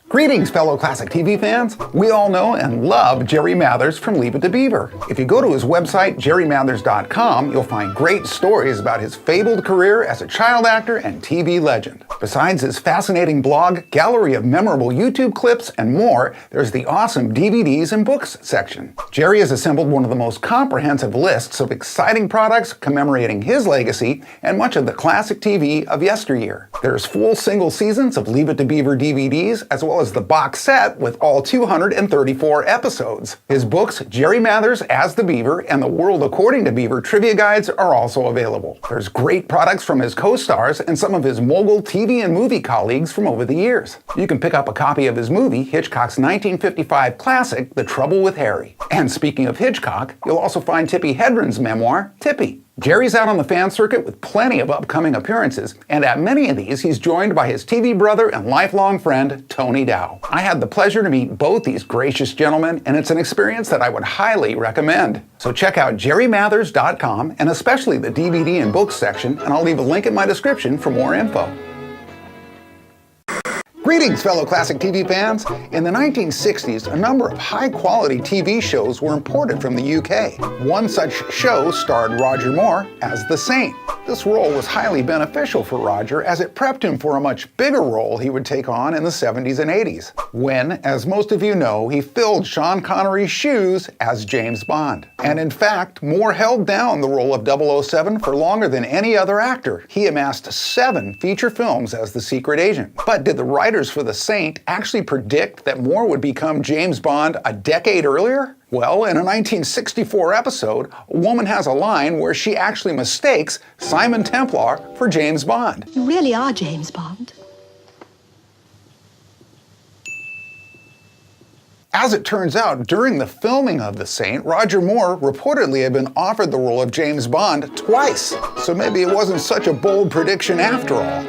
Greetings, fellow classic TV fans. We all know and love Jerry Mathers from Leave It to Beaver. If you go to his website, jerrymathers.com, you'll find great stories about his fabled career as a child actor and TV legend. Besides his fascinating blog, gallery of memorable YouTube clips, and more, there's the awesome DVDs and books section. Jerry has assembled one of the most comprehensive lists of exciting products commemorating his legacy and much of the classic TV of yesteryear. There's full single seasons of Leave It to Beaver DVDs, as well as the box set with all 234 episodes. His books, Jerry Mathers as the Beaver and The World According to Beaver trivia guides are also available. There's great products from his co-stars and some of his mogul TV and movie colleagues from over the years. You can pick up a copy of his movie, Hitchcock's 1955 classic, The Trouble with Harry. And speaking of Hitchcock, you'll also find Tippi Hedren's memoir, Tippi. Jerry's out on the fan circuit with plenty of upcoming appearances, and at many of these he's joined by his TV brother and lifelong friend, Tony Dow. I had the pleasure to meet both these gracious gentlemen, and it's an experience that I would highly recommend. So check out jerrymathers.com, and especially the DVD and books section, and I'll leave a link in my description for more info. Greetings, fellow classic TV fans! In the 1960s, a number of high-quality TV shows were imported from the UK. One such show starred Roger Moore as the Saint. This role was highly beneficial for Roger as it prepped him for a much bigger role he would take on in the 70s and 80s, when, as most of you know, he filled Sean Connery's shoes as James Bond. And in fact, Moore held down the role of 007 for longer than any other actor. He amassed 7 feature films as the secret agent. But did the writers for The Saint actually predict that Moore would become James Bond a decade earlier? Well, in a 1964 episode, a woman has a line where she actually mistakes Simon Templar for James Bond. You really are James Bond. As it turns out, during the filming of The Saint, Roger Moore reportedly had been offered the role of James Bond twice. So maybe it wasn't such a bold prediction after all.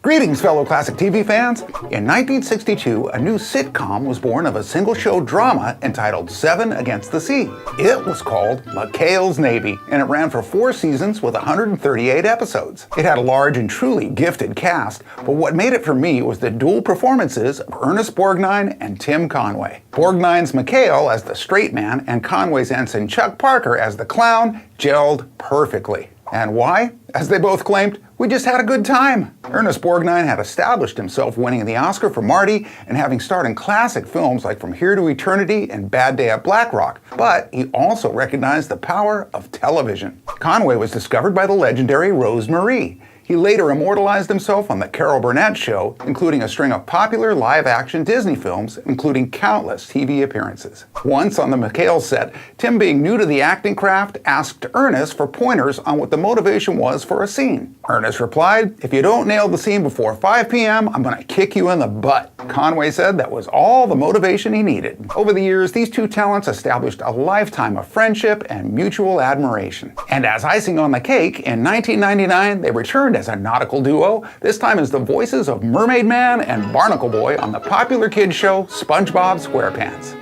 Greetings, fellow classic TV fans! In 1962, a new sitcom was born of a single-show drama entitled 7 Against the Sea. It was called McHales Navy, and it ran for 4 seasons with 138 episodes. It had a large and truly gifted cast, but what made it for me was the dual performances of Ernest Borgnine and Tim Conway. Borgnine's McHale as the straight man and Conway's ensign Chuck Parker as the clown gelled perfectly. And why? As they both claimed, we just had a good time. Ernest Borgnine had established himself winning the Oscar for Marty and having starred in classic films like From Here to Eternity and Bad Day at Black Rock, but he also recognized the power of television. Conway was discovered by the legendary Rose Marie. He later immortalized himself on The Carol Burnett Show, including a string of popular live-action Disney films, including countless TV appearances. Once on the McHale set, Tim, being new to the acting craft, asked Ernest for pointers on what the motivation was for a scene. Ernest replied, "If you don't nail the scene before 5 p.m., I'm gonna kick you in the butt." Conway said that was all the motivation he needed. Over the years, these two talents established a lifetime of friendship and mutual admiration. And as icing on the cake, in 1999, they returned as a nautical duo, this time as the voices of Mermaid Man and Barnacle Boy on the popular kids show SpongeBob SquarePants.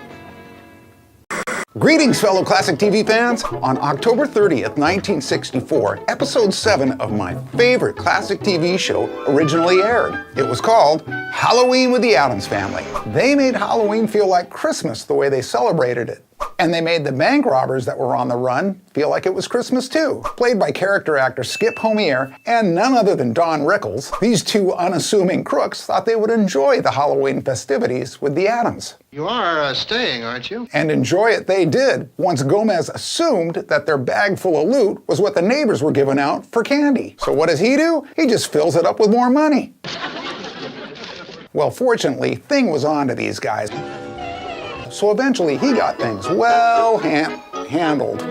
Greetings, fellow classic TV fans! On October 30th, 1964, episode 7 of my favorite classic TV show originally aired. It was called Haloween with the Addams Family. They made Halloween feel like Christmas the way they celebrated it. And they made the bank robbers that were on the run feel like it was Christmas too. Played by character actor Skip Homier and none other than Don Rickles, these two unassuming crooks thought they would enjoy the Halloween festivities with the Addams. You are staying, aren't you? And enjoy it they did, once Gomez assumed that their bag full of loot was what the neighbors were giving out for candy. So what does he do? He just fills it up with more money. Well, fortunately, Thing was on to these guys. So eventually he got things well handled.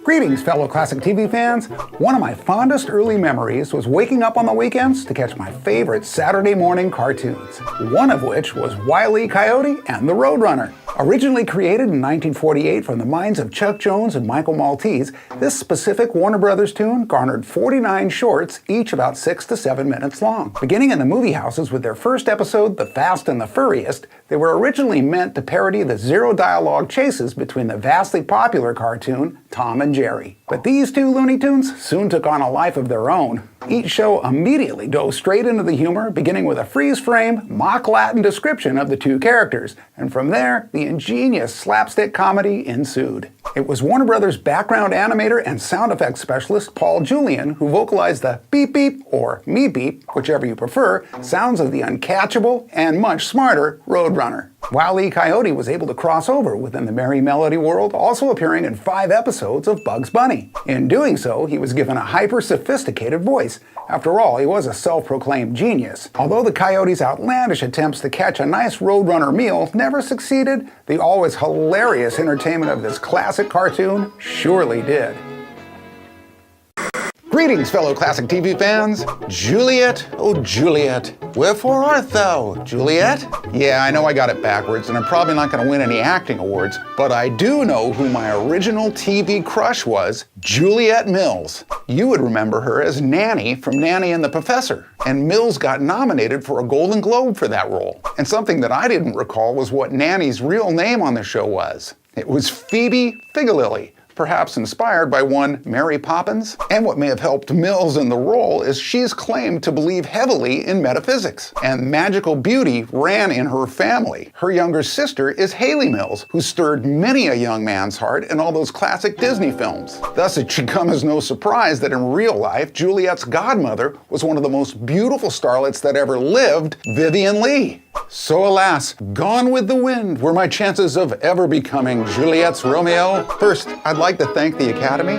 Greetings, fellow classic TV fans. One of my fondest early memories was waking up on the weekends to catch my favorite Saturday morning cartoons, one of which was Wile E. Coyote and the Roadrunner. Originally created in 1948 from the minds of Chuck Jones and Michael Maltese, this specific Warner Brothers tune garnered 49 shorts, each about 6 to 7 minutes long. Beginning in the movie houses with their first episode, The Fast and the Furriest, they were originally meant to parody the zero-dialogue chases between the vastly popular cartoon Tom and Jerry. But these two Looney Tunes soon took on a life of their own. Each show immediately dove straight into the humor, beginning with a freeze-frame, mock Latin description of the two characters, and from there, the ingenious slapstick comedy ensued. It was Warner Brothers background animator and sound effects specialist Paul Julian who vocalized the beep beep, or me beep, whichever you prefer, sounds of the uncatchable and much smarter Roadrunner. Wile E. Coyote was able to cross over within the Merry Melody world, also appearing in 5 episodes of Bugs Bunny. In doing so, he was given a hyper-sophisticated voice. After all, he was a self-proclaimed genius. Although the Coyote's outlandish attempts to catch a nice Roadrunner meal never succeeded, the always hilarious entertainment of this classic cartoon surely did. Greetings, fellow classic TV fans. Juliet, oh Juliet, wherefore art thou, Juliet? Yeah, I know I got it backwards, and I'm probably not going to win any acting awards, but I do know who my original TV crush was, Juliet Mills. You would remember her as Nanny from Nanny and The Professor, and Mills got nominated for a Golden Globe for that role. And something that I didn't recall was what Nanny's real name on the show was. It was Phoebe Figolilly, perhaps inspired by one Mary Poppins. And what may have helped Mills in the role is she's claimed to believe heavily in metaphysics, and magical beauty ran in her family. Her younger sister is Haley Mills, who stirred many a young man's heart in all those classic Disney films. Thus, it should come as no surprise that in real life, Juliet's godmother was one of the most beautiful starlets that ever lived, Vivien Leigh. So alas, gone with the wind were my chances of ever becoming Juliet's Romeo. First, I'd like to thank the Academy